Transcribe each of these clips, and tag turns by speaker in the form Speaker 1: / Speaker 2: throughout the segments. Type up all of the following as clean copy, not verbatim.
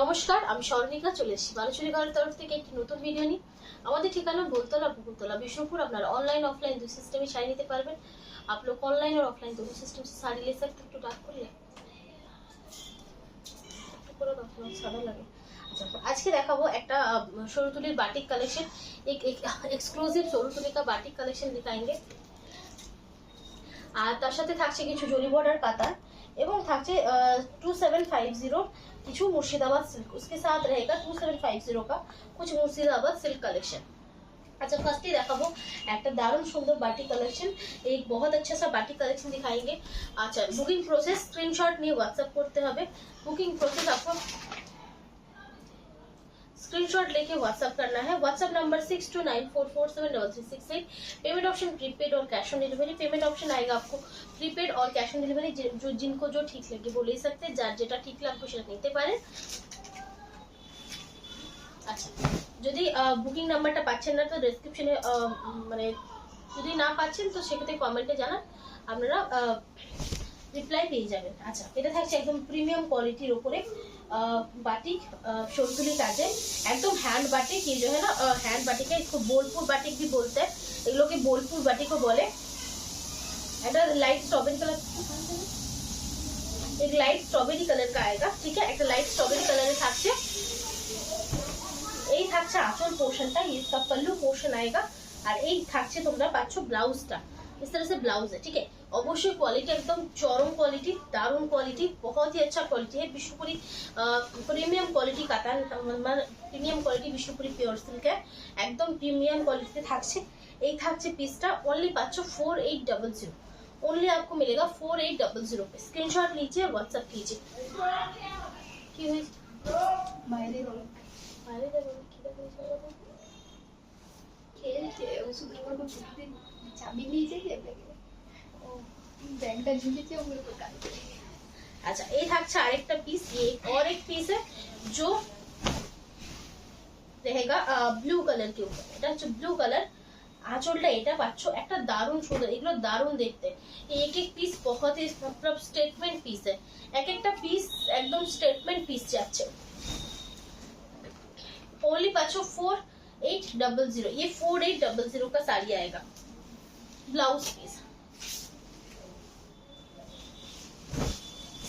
Speaker 1: নমস্কার, আমি স্বর্ণিকা চলে এসেছি বালুচুরি ঘরের তরফ থেকে একটি নতুন ভিডিও নিয়ে। আমাদের ঠিকানা बोलतला पुकुरतला बिष्णुपुर। আপনারা ऑनलाइन ऑफलाइन दो सिस्टम में शादी নিতে পারবেন। आप लोग ऑनलाइन और ऑफलाइन दोनों सिस्टम से साड़ी ले सकते। একটু ডাক করলে একটু করে দাও, সাদা লাগে। আচ্ছা, আজকে দেখাবো একটা সরুতুলির বাটিক কালেকশন। एक एक्सक्लूसिव সরুতুলি का बाटिक कलेक्शन दिखाएंगे। আর তার সাথে থাকছে কিছু জরি বর্ডার কাতা এবং থাকছে 2750 কিছু मुर्शिदाबाद सिल्क। उसके साथ रहेगा 2750 का कुछ मुर्शिदाबाद सिल्क कलेक्शन। अच्छा, फर्स्ट ही देखाबो একটা দারুণ সুন্দর বাটিক কালেকশন। एक बहुत अच्छा सा बाटिक कलेक्शन दिखाएंगे। अच्छा, बुकिंग प्रोसेस स्क्रीनशॉट নিয়ে व्हाट्सएप করতে হবে। बुकिंग प्रोसेस आपको स्क्रीनशॉट लेके व्हाट्सएप करना है। WhatsApp number 6294473368। Payment option prepaid और cash on delivery. Payment option आएगा आपको प्रीपेड और कैश ऑन डिलीवरी। जो जिनको जो ठीक लगे वो ले सकते हैं, जार जेटा ठीक লাগবে সেটা নিতে পারেন। আচ্ছা, যদি বুকিং নাম্বারটা পাচ্ছেন না তো ডেসক্রিপশনে মানে যদি না পাচ্ছেন তো সেক্ষেত্রে কমেন্টে জানান, আপনারা রিপ্লাই পেয়ে যাবেন। আচ্ছা, এটা থাকছে একদম প্রিমিয়াম কোয়ালিটির উপরে बाटिक शोरतुली काजे एकदम हैंड बाटिक। ये जो है ना हैंड बाटिक है, इसको बोलपुर बाटिक भी बोलते हैं। इन लोग बोलपुर बाटिक को बोले। लाइट स्ट्रॉबेरी कलर, एक लाइट स्ट्रॉबेरी कलर का आएगा, ठीक है। एक लाइट स्ट्रॉबेरी कलर থাকছে। এই থাকছে আঁচল পোর্শনটা, इसका पल्लू पोर्शन आएगा। और এই থাকছে তোমরা পাচ্ছ ব্লাউজটা। इस तरह से ब्लाउज है, ठीक है। অবশ্যই কোয়ালিটি একদম চরম কোয়ালিটি, দারুণ কোয়ালিটি, बहुत ही अच्छा क्वालिटी है। Vishnupuri premium quality katan, premium quality Vishnupuri pure silk है, एकदम प्रीमियम क्वालिटी থাকছে। এই থাকছে পিসটা ओनली পাচ্ছ 4800। ओनली आपको मिलेगा 4800 पे। स्क्रीनशॉट लीजिए, व्हाट्सएप कीजिए। কি হয়েছে বাইরে বলো, বাইরে বলো কি দেখো খেলছে ওষুধ খাবার করতে চাবি নিয়ে যাই बैगটা ঝুলিয়েছে ওগুলো তো কাজ করে। আচ্ছা, এই থাকছে আরেকটা পিস। ये और एक पीस है जो रहेगा ब्लू कलर के ऊपर। এটা হচ্ছে ব্লু কালার। আঁচলটা এটা পাচ্ছ একটা দারুণ সুন্দর, এগুলো দারুণ দেখতে। एक एक पीस बहुत ही मतलब स्टेटमेंट पीस है। एक একটা পিস একদম স্টেটমেंट पीस যাচ্ছে। ओनली पाचो 4800। ये 4800 का साड़ी आएगा। ब्लाउज पीस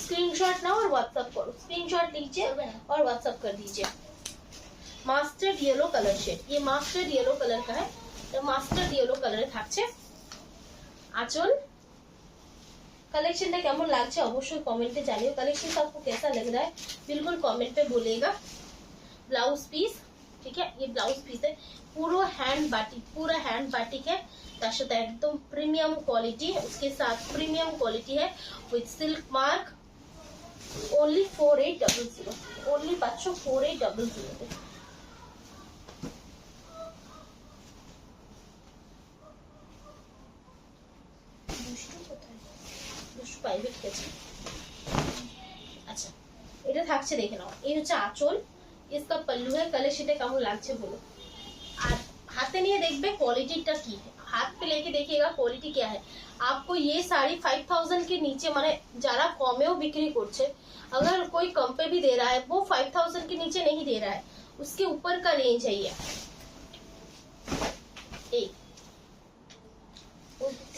Speaker 1: स्क्रीनशॉट ना और व्हाट्सएप करो। स्क्रीनशॉट लीजिए और व्हाट्सएप कर दीजिए। मास्टर्ड येलो कलर शेड, ये मास्टर्ड येलो कलर का है। तो मास्टर्ड येलो कलर থাকছে। आंचल कलेक्शन কেমন লাগছে অবশ্যই কমেন্টে জানিও। कलेक्शन आपको कैसा लग रहा है बिल्कुल कमेंट पे बोलिएगा। ब्लाउज पीस, ठीक है, ये ब्लाउज पीस है। पूरा हैंड बाटिक, पूरा हैंड बाटिक है। তার সাথে একদম প্রিমিয়াম কোয়ালিটি, उसके साथ प्रीमियम क्वालिटी है with silk mark. Only 4800। Only পাচ্ছ 4800 पे। দুষ্টু কোথায়, দুষ্টু প্রাইভেট গেছে। আচ্ছা, এটা থাকছে দেখে নাও। এই হচ্ছে আঁচল, इसका पल्लू है। कलेक्शन কেমন লাগছে বলো। আর হাতে নিয়ে দেখবে কোয়ালিটিটা কি है। हाथ पे लेके देखिएगा क्वालिटी क्या है। आपको ये साड़ी 5000 के नीचे माने जरा कमेও बिक्री করছে, अगर कोई कम पे भी दे रहा है वो 5000 के नीचे नहीं दे रहा है, उसके ऊपर का रेंज है ये।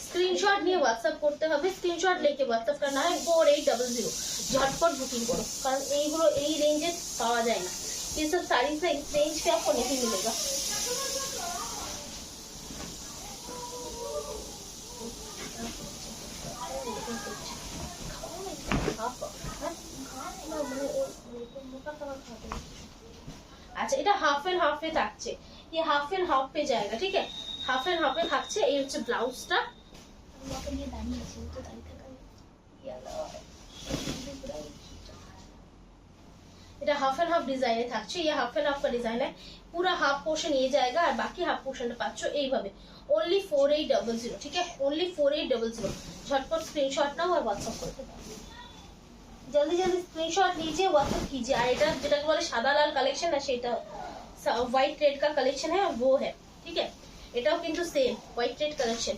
Speaker 1: स्क्रीनशॉट নিয়ে व्हाट्सएप করতে হবে। स्क्रीनशॉट लेके व्हाट्सएप करना है 4800। झटपट बुकिंग करो, कारण এইগুলো এই রেঞ্জে পাওয়া যায় না। ये सब साड़ी से इस रेंज पे आपको नहीं मिलेगा। अच्छा, এটা হাফ এন্ড হাফে থাকছে। ये हाफ एंड हाफ पे जाएगा, ठीक है। हाफ एंड हाफ पे থাকছে। এই হচ্ছে ব্লাউজটা। আমাকে নিয়ে দাঁড়িয়ে আছে তো দাঁড়িয়ে থাকা এটা हाफ एंड हाफ डिजाइन है থাকছে। ये हाफ एंड हाफ का डिजाइन है। पूरा हाफ पोर्शन ये जाएगा और बाकी हाफ पोर्शनটা পাচ্ছ এইভাবে। ओनली 4800, ठीक है। ओनली 4800। झटपट स्क्रीनशॉट नाও और व्हाट्सएप করতে দাও। जल्दी जल्दी स्क्रीनशॉट लीजिए, व्हाट्सएप कीजिए। और এটা যেটাকে বলে সাদা লাল কালেকশন না, সেটা व्हाइट रेड का कलेक्शन है, वो है, ठीक है। এটাও কিন্তু सेम व्हाइट रेड कलेक्शन,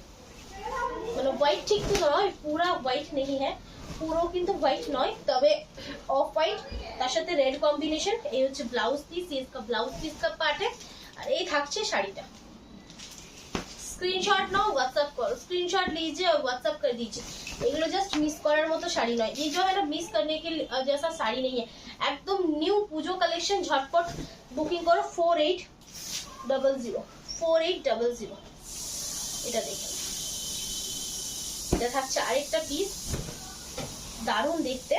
Speaker 1: मतलब व्हाइट ठीक तो नয়, पूरा व्हाइट नहीं है, পুরো কিন্তু হোয়াইট নয়, তবে অফ হোয়াইট, তার সাথে রেড কম্বিনেশন। এই হচ্ছে ব্লাউজ পিস, इसका ব্লাউজ পিস का पार्ट है। আর এই থাকছে শাড়িটা। स्क्रीनशॉट नाउ, व्हाट्सएप करो, स्क्रीनशॉट लीजिए और व्हाट्सएप कर दीजिए। এগুলো জাস্ট মিস করার মতো শাড়ি নয়, ये जो है ना मिस करने के जैसा साड़ी नहीं है, एकदम न्यू পুজো কালেকশন। ঝটপট বুকিং করো 4800 4800। এটা দেখুন, এটা থাকছে আরেকটা পিস, দারুণ দেখতে।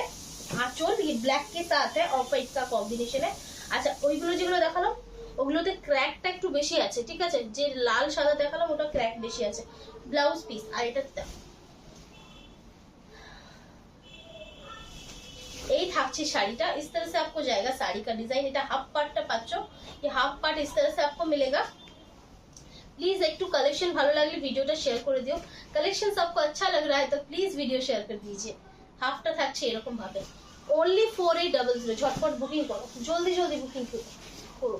Speaker 1: আঁচল ये ব্ল্যাক के साथ है, ऑफ व्हाइट का कॉम्बिनेशन है। আচ্ছা, ওইগুলো যেগুলো দেখালাম ওগুলোতে ক্র্যাকটা একটু বেশি আছে, ঠিক আছে? যে লাল সাদা দেখালাম ওটা ক্র্যাক বেশি আছে। ব্লাউজ পিস, আর এটা দেখো, এই থাকছে শাড়িটা। इस तरह से आपको जाएगा साड़ी का डिजाइन। এটা হাফ পার্টটা পাচ্ছ, ये হাফ পার্ট इस तरह से आपको मिलेगा। प्लीज একটু কালেকশন ভালো লাগলে ভিডিওটা শেয়ার করে দিও। কালেকশন सबको अच्छा लग रहा है तो प्लीज वीडियो शेयर कर दीजिए। হাফটা থাকছে এরকম ভাবে, only 4800। ঝটপট বুকিং করো, জলদি জলদি বুকিং করো।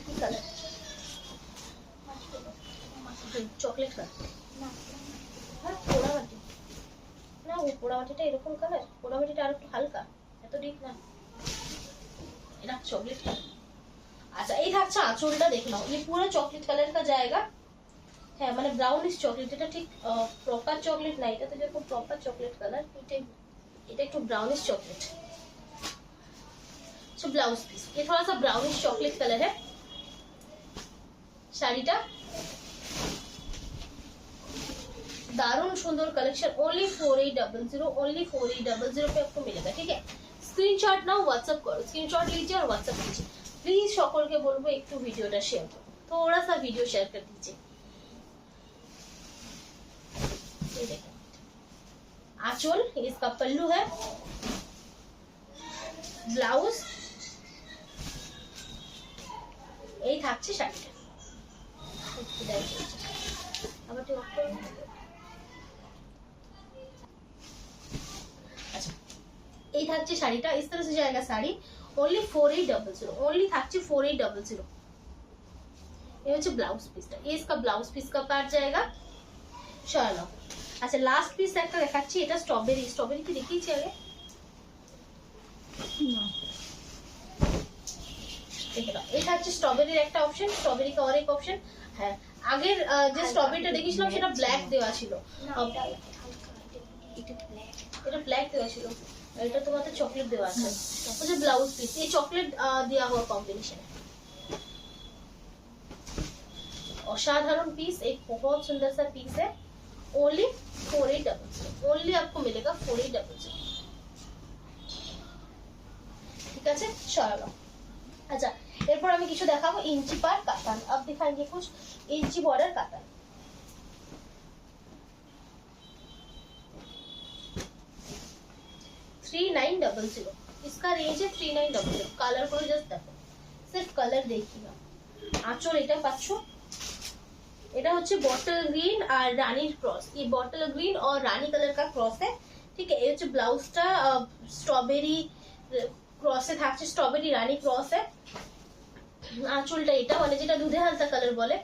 Speaker 1: কি কালার? চকলেট কালার না, পোড়ামাটি না, ও পোড়ামাটিটা এরকম কালার, পোড়ামাটিটা আর একটু হালকা, এত ডিপ না, এটা চকলেট কালার। अच्छा, এই থাকছে আঁচলটা দেখে নাও, ये पूरा चॉकलेट कलर का जाएगा। হ্যাঁ, মানে ব্রাউনিশ চকলেট, এটা ঠিক প্রপার চকলেট না, এটা তো যেরকম প্রপার চকলেট কালার, এটা একটু ব্রাউনিশ চকলেট। सो ब्लाउज पीस ये थोड़ा सा ब्राउनिश चॉकलेट कलर है। শাড়িটা दारुण सुंदर कलेक्शन, ओनली 4800, ओनली 4800 पे आपको मिलेगा, ठीक है? स्क्रीनशॉट नाउ, व्हाट्सएप करो, स्क्रीनशॉट लीजिए और व्हाट्सएप कीजिए। प्लीज সকলকে বলবো একটু ভিডিওটা শেয়ার করো, थोड़ा सा वीडियो शेयर कर दीजिए। ये देखो आंचल, इसका पल्लू है, ब्लाउज, এই থাকছে শাড়িটা। আবার ঠিক অফ করুন। আচ্ছা, এই থাকছে শাড়িটা, इस तरह से जाएगा साड़ी, ओनली 4800, ओनली থাকছে 4800। ये হচ্ছে ব্লাউজ পিসটা, ये इसका ब्लाउज पीस का पार्ट जाएगा। চলো, আচ্ছা লাস্ট পিস একটা দেখাচ্ছি, এটা স্ট্রবেরি। স্ট্রবেরি কি দেখিয়েছি আগে? না, এটা হচ্ছে স্ট্রবেরির একটা অপশন, স্ট্রবেরি का और एक ऑप्शन है। আগের যে স্ট্রবেরিটা দেখিয়েছিলাম সেটা ব্ল্যাক দেওয়া ছিল, এটা ব্ল্যাক দেওয়া ছিল, এটা তোমাদের চকলেট দেওয়া আছে। मुझे ब्लाउज पीस ये चॉकलेट दिया हुआ कॉम्बिनेशन है, असाधारण पीस, एक बहुत सुंदर सा पीस है। ओनली 4800, ओनली आपको मिलेगा 4800, ठीक है? चलो, अच्छा এরপর আমি কিছু দেখাবো इंची पर काटन। अब दिखाएंगे कुछ इंची बॉर्डर काटन। $3900, इसका रेंज है 3900। কালার করে জাস্ট দেখো, सिर्फ কালার দেখিনা। আঁচল এটা পাচ্ছো, এটা হচ্ছে বটল গ্রিন আর রানীর ক্রস, ये बॉटल ग्रीन और रानी कलर का क्रॉस है, ठीक है? ये হচ্ছে ব্লাউজটা স্ট্রবেরি ক্রসে থাকছে, স্ট্রবেরি রানী ক্রস है। আঁচলটা এটা মানে যেটা দুধে হালতা কালার বলে,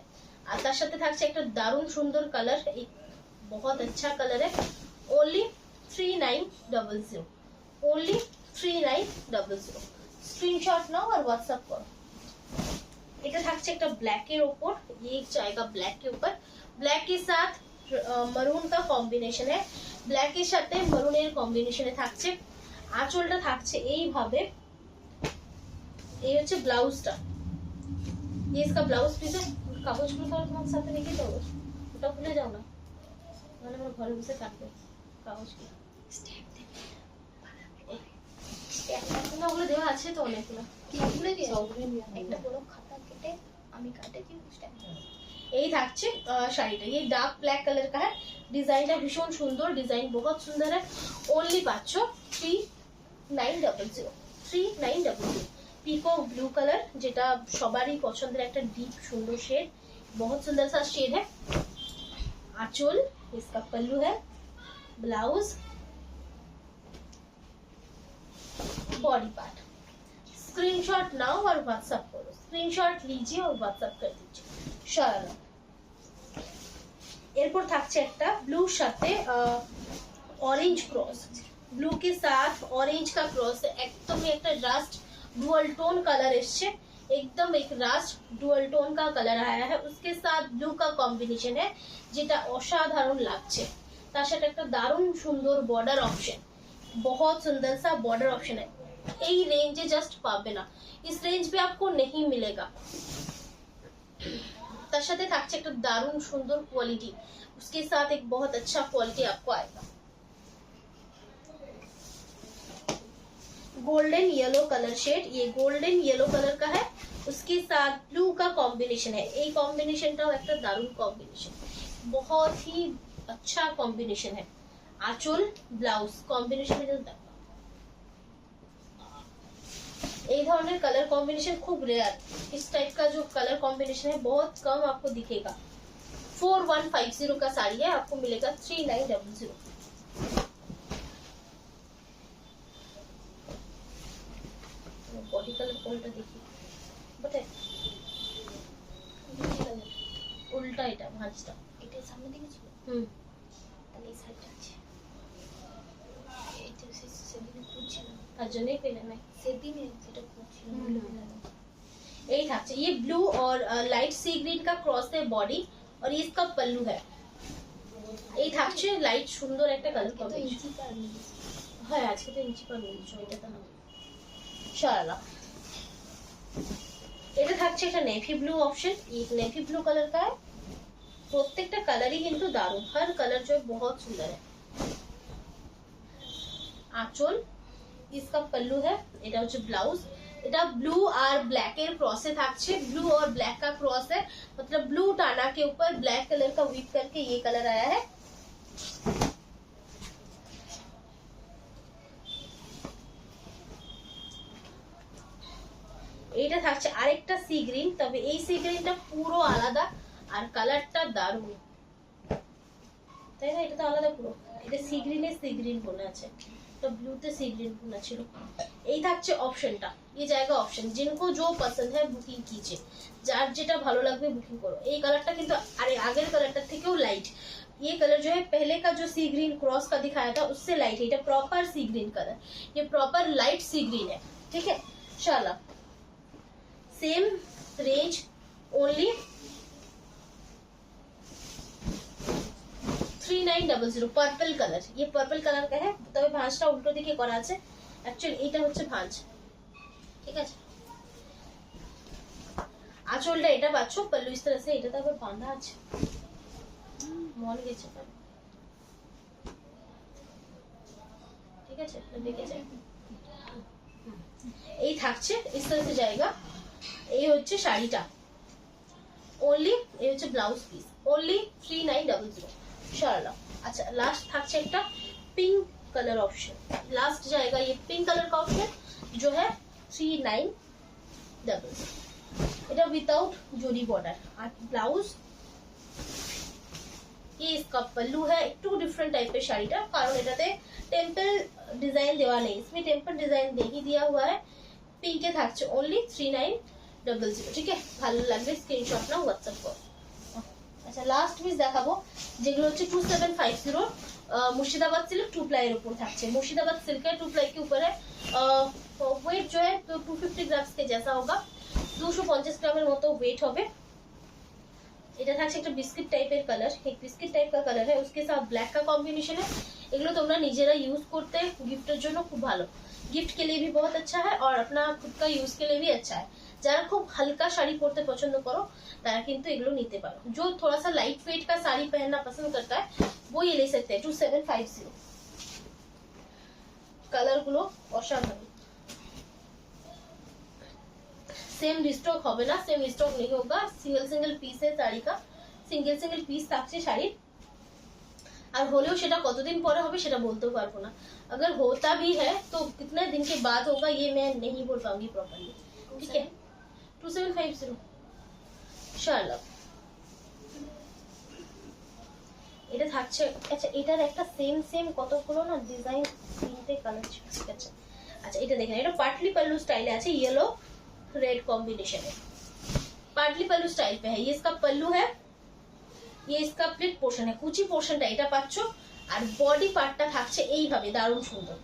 Speaker 1: আর তার সাথে থাকছে একটা দারুণ সুন্দর কালার, एक बहुत अच्छा कलर है। Only 3900, only 3900। स्क्रीनशॉट नाउ और व्हाट्सएप करो। এটা থাকছে একটা ব্ল্যাক এর উপর, ये जाएगा ब्लैक के ऊपर, ब्लैक के साथ मरून का कॉम्बिनेशन है, ब्लैक এর সাথে মরুনের কম্বিনেশনে থাকছে। আঁচলটা থাকছে এইভাবে, এই হচ্ছে ব্লাউজটা, ये इसका ब्लाउज पीस है। কাগজগুলো তো তোমার সাথে রেখে দাও, ওটা ভুলে যাও না, মানে আমরা ঘরে বসে কাটবো কাগজ কি স্ট্যাম্প দেবে, স্ট্যাম্প ওগুলো দেওয়া আছে তো অনেকগুলো, কি ভুলে গিয়ে একটা বড় খাতা কেটে আমি কাটেছি স্ট্যাম্প। এই থাকছে শাড়িটা, ये डार्क ब्लैक कलर का है, ডিজাইনটা ভীষণ সুন্দর, ডিজাইন बहुत सुंदर है। ओनली পাচ্ছ 3900, 3900। পিকো ব্লু কালার, যেটা সবারই পছন্দের একটা ডিপ সুন্দর শেড, बहुत सुंदर सा शेड है। आंचल, इसका पल्लू है, blouse, body part. Screenshot now और व्हाट्सएप करो, स्क्रीनशॉट लीजिए और व्हाट्सएप कर दीजिए। চলো, এরপর থাকছে একটা ব্লুর সাথে ऑरेंज क्रॉस, ब्लू के साथ ऑरेंज का क्रॉस है, एकदम एक रास्ट डुअल टोन कलर এসছে, एकदम एक रास्ट डुअल टोन का कलर आया है, उसके साथ ब्लू का कॉम्बिनेशन है যেটা অসাধারণ লাগছে। তার সাথে একটা দারুণ সুন্দর বর্ডার অপশন, बहुत सुंदर सा बॉर्डर ऑप्शन है। এই রেঞ্জে জাস্ট পাবে না, इस रेंज पे आपको नहीं मिलेगा। তার সাথে থাকছে একটা দারুণ সুন্দর কোয়ালিটি, उसके साथ एक बहुत अच्छा क्वालिटी आपको आएगा। गोल्डन येलो कलर शेड, ये गोल्डन येलो कलर का है, उसके साथ ब्लू का कॉम्बिनेशन है। এই কম্বিনেশনটাও একটা দারুণ কম্বিনেশন, बहुत ही अच्छा कॉम्बिनेशन है। आंचल ब्लाउज कॉम्बिनेशन এই ধরনের कलर कॉम्बिनेशन खूब रेयर, इस टाइप का जो कलर कॉम्बिनेशन है बहुत कम आपको दिखेगा। 4150 का साड़ी है, आपको मिलेगा 3900। बॉडी कलर কোনটা দেখি বটে, উল্টা এটা ভাঁজটা,
Speaker 2: এটা সামনে দিকে ছিল, তাহলে এই সাইডটা আছে, এটা সেদিনে খুঁজছিলাম,
Speaker 1: তার জন্যই পেলে না,
Speaker 2: সেদিনে যেটা খুঁজছিলাম।
Speaker 1: यही था। ये ब्लू और लाइट सी ग्रीन का क्रॉस है बॉडी, और ये इसका पल्लू है। এই থাকছে লাইট সুন্দর একটা কালার কম্বিনেশন। হ্যাঁ আজকে তো ইঞ্চি পার নিয়েছো, এটা তো না ইনশাআল্লাহ। এটা থাকছে একটা নেভি ব্লু ऑप्शन, ये नेवी ब्लू कलर का है। প্রত্যেকটা কালারই কিন্তু দারুণ, हर कलर जो है बहुत सुंदर है। আঁচল, इसका पल्लू है, এটা হচ্ছে ব্লাউজ। এটা ब्लू और ब्लैक এর ক্রসে থাকছে, ब्लू और ब्लैक का क्रॉस है, मतलब ब्लू टाना के ऊपर ब्लैक कलर का वीव करके ये कलर आया है। এটা থাকছে আরেকটা সি গ্রিন, তবে এই সি গ্রিনটা পুরো আলাদা আর কালারটা দারুণ, তাই না? এটা তো আলাদা পুরো, এটা সি গ্রিনে সি গ্রিন বলে আছে, तो ब्लू ते सी ग्रीन होना ছিল। এই থাকছে অপশনটা, ये जाएगा ऑप्शन, जिनको जो पसंद है बुकिंग कीजिए, যার যেটা ভালো লাগবে বুকিং করো। এই কালারটা কিন্তু আরে আগের কালারটা থেকেও লাইট, ये कलर जो है पहले का जो सी ग्रीन क्रॉस का दिखाया था उससे लाइट है, ये प्रॉपर सी ग्रीन कलर, ये प्रॉपर लाइट सी ग्रीन है, ठीक है इंशाल्लाह। Same range only 3900। Purple colour, ये पर्पल कलर का है, তবে ভাঁজটা উল্টো দিকে করা আছে, অ্যাকচুয়ালি এটা হচ্ছে ভাঁজ, ঠিক আছে। আঁচলটা এটা পাচ্ছ, পল্লু इस तरह से, এটা তো আবার বাঁধা আছে, মল গেছে, ঠিক আছে দেখে যাই। এই থাকছে इस तरह से जाएगा। এই হচ্ছে শাড়িটা, ओनली এই হচ্ছে ব্লাউজ পিস, ओनली 3900 इंशाल्लाह। अच्छा लास्ट থাকছে একটা पिंक कलर ऑप्शन, लास्ट जाएगा ये पिंक कलर का ऑप्शन जो है 3900। এটা विदाउट জরি বর্ডার আর ব্লাউজ, ये इसका पल्लू है। একটু ডিফারেন্ট টাইপের শাড়িটা, কারণ এটাতে টেম্পল ডিজাইন দেওয়া নেই, इसमें টেম্পল ডিজাইন नहीं दिया हुआ है। পিঙ্কে থাকছে ओनली 3900, ঠিক আছে। ভালো লাগলে স্ক্রিনশট নাও, হোয়াটসঅ্যাপ করো। আচ্ছা লাস্ট পিস দেখাবো, যেগুলো হচ্ছে 2750 मुर्शिदाबाद सिल्क 2 प्लाई ऊपर থাকছে। मुर्शिदाबाद सिल्क है 2 प्लाई के ऊपर है, वेट जो है तो 250 ग्राम के जैसा होगा, 250 গ্রামের মতো वेट হবে। এটা থাকছে একটা বিস্কিট টাইপের কালার, एक बिस्किट टाइप का कलर है, उसके साथ ब्लैक का कॉम्बिनेशन है। এগুলো তোমরা নিজেরা ইউজ করতে গিফটের জন্য খুব ভালো, गिफ्ट के लिए भी बहुत अच्छा है और अपना खुद का यूज के लिए भी अच्छा है। যারা খুব হালকা শাড়ি পরতে পছন্দ করো তারা কিন্তু এগুলো নিতে পারো, जो थोड़ा सा लाइट वेट का साड़ी पहनना पसंद करता है वो ये ले सकते हैं। 2750 कलर গুলো অসাধারণ। सेम रिस्टॉक হবে না, सेम रिस्टॉक नहीं होगा, सिंगल सिंगल पीस है साड़ी का, सिंगल सिंगल पीस থাকছে শাড়ি। আর হলেও সেটা কতদিন পরে হবে সেটা বলতেও পারবো না, अगर होता भी है तो कितने दिन के बाद होगा ये मैं नहीं बोल पाऊंगी प्रॉपर्ली, ठीक है। 2750 इंशाल्लाह। এটা থাকছে। আচ্ছা এটার একটা সেম কতগুলো না ডিজাইন, তিনটে কালার, ঠিক আছে। আচ্ছা এটা দেখেন, এটা পাটলি पल्लू स्टाइल আছে, येलो रेड कॉम्बिनेशन है, पाटली पल्लू स्टाइल पे है। ये इसका पल्लू है, ये इसका प्लिट पोर्शन है, कुची पोर्शनটা এটা পাচ্ছো, আর বডি পার্টটা থাকছে এইভাবে দারুণ সুন্দর,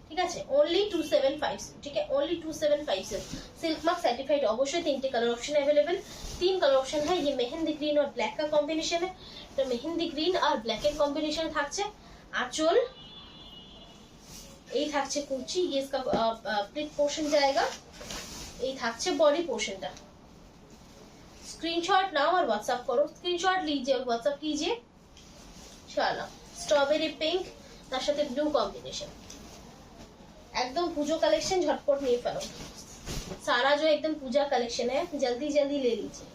Speaker 1: ঠিক আছে। অনলি 2750, ঠিক है, ओनली 2750। Silk mark certified. অবশ্যই তিনটে কালার অপশন अवेलेबल, तीन कलर ऑप्शन है। ये मेहंदी ग्रीन और ब्लैक का कॉम्बिनेशन है, तो मेहंदी ग्रीन और ब्लैक এর কম্বিনেশন থাকছে। आंचल এই থাকছে কুচি, ये इसका प्लिट पोर्शन जाएगा, এই থাকছে বডি পোর্শনটা। स्क्रीनशॉट नाउ और व्हाट्सएप करो, स्क्रीनशॉट लीजिए और व्हाट्सएप कीजिए। शाला स्ट्रॉबेरी पिंक তার সাথে ব্লু কম্বিনেশন, एकदम पूजो कलेक्शन झटपट नहीं फेलो, सारा जो एकदम पूजा कलेक्शन है जल्दी जल्दी ले लीजिए।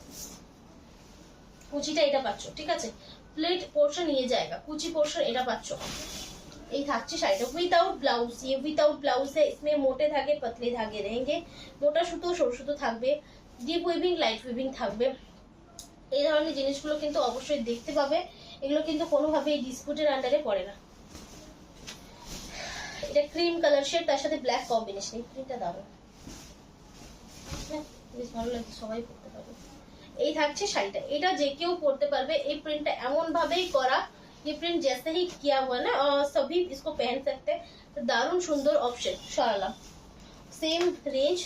Speaker 1: কুচিটা এটা পাচ্ছো, ঠিক আছে, প্লেট পোর্শন নিয়ে जाएगा, কুচি পোর্শন এটা পাচ্ছো। এই থাকছে শাড়িটা উইদাউট ব্লাউজ, ये विदाउट ब्लाउज है, इसमें मोटे धागे पतले धागे रहेंगे, মোটা সুতো সরু সুতো থাকবে, ডিপ উইভিং লাইট উইভিং থাকবে। এই ধরনের জিনিসগুলো কিন্তু অবশ্যই দেখতে পাবে, এগুলো কিন্তু কোনোভাবেই ডিসপুটের আন্ডারে পড়ে না। এটা ক্রিম কালার শেড, তার সাথে ব্ল্যাক কম্বিনেশন, প্রিন্টটা দারুণ, বেশ ভালো লাগছে, সবাই পরতে পারবে। এই থাকছে শাড়িটা, এটা যে কেউ পরতে পারবে। এই প্রিন্টটা এমন ভাবেই করা, ये प्रिंट जैसे ही किया हुआ ना और सभी इसको पहन सकते हैं, तो दारुण सुंदर ऑप्शन। शाला सेम रेंज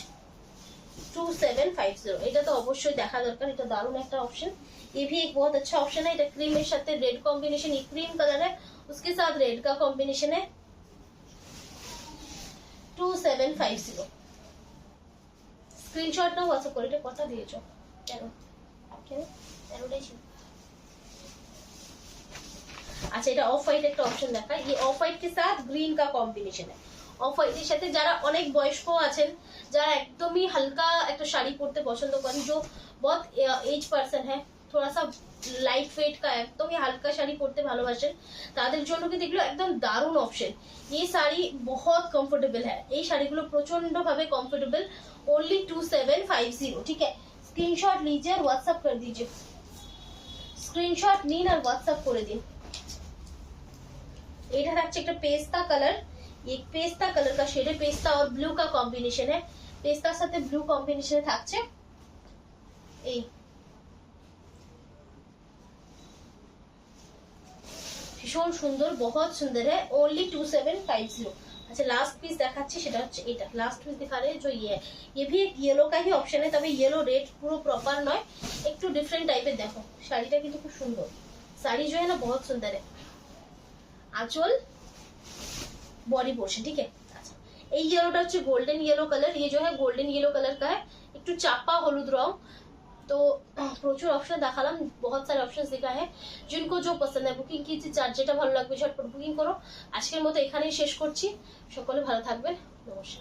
Speaker 1: 2750, এটা তো অবশ্যই দেখা দরকার, এটা দারুণ একটা অপশন। ये भी एक बहुत अच्छा ऑप्शन है, এটা ক্রিমের সাথে রেড কম্বিনেশন, ये क्रीम कलर है उसके साथ रेड का कॉम्बिनेशन है। 2750 স্ক্রিনশট নাও, হোয়াটসঅ্যাপ করে। এটা কথা দিয়েছো কেন কেন এরোটাই ছিল। আচ্ছা, এটা অফ হোয়াইট একটা অপশন দেখায়, ये ऑफ व्हाइट के साथ ग्रीन का कॉम्बिनेशन है। অফ হোয়াইটের সাথে যারা অনেক বয়স্ক আছেন, যারা একদমই হালকা একটা শাড়ি পরতে পছন্দ করেন, जो बहुत एज पर्सन है, थोड़ा सा লাইট ওয়েট का একদমই হালকা শাড়ি পরতে ভালোবাসেন, তাদের জন্য কিন্তু এগুলো একদম দারুণ অপশন। ये साड़ी बहुत कंफर्टेबल है, এই শাড়িগুলো প্রচন্ড ভাবে कंफर्टेबल। ओनली 2750, ठीक है। स्क्रीनशॉट लीजिए और व्हाट्सएप कर दीजिए, स्क्रीनशॉट নিন আর व्हाट्सएप করে দিন। এটা থাকছে একটা পেস্তা কালার, ये पेस्ता कलर का शेड है, पेस्ता और ब्लू का कॉम्बिनेशन है, पेस्तार साथे ब्लू कॉम्बिनेशन থাকছে। এই ভীষণ সুন্দর, बहुत सुंदर है। ओनली 2750। अच्छा, लास्ट पीस দেখাচ্ছি, সেটা হচ্ছে এটা। लास्ट पीस दिखा रहे हैं जो ये है, ये भी एक येलो का ही ऑप्शन है, তবে येलो रेड পুরো प्रॉपर নয়, একটু ডিফারেন্ট টাইপের। দেখো শাড়িটা কিন্তু খুব সুন্দর, শাড়ি जो है ना बहुत सुंदर है। आंचल बॉडी पोर्शन, ठीक है। अच्छा, এই येलोটা হচ্ছে গোল্ডেন येलो कलर, ये जो है गोल्डन येलो कलर का है, একটু চাপা হলুদ রং। तो প্রচুর অপশন দেখালাম, बहुत सारे ऑप्शंस दिखा है, जिनको जो पसंद है বুকিং कीजिए, যার যেটা ভালো লাগবে ঝটপট বুকিং করো। আজকের মতো এখানেই শেষ করছি, সকলে ভালো থাকবেন, নমস্কার।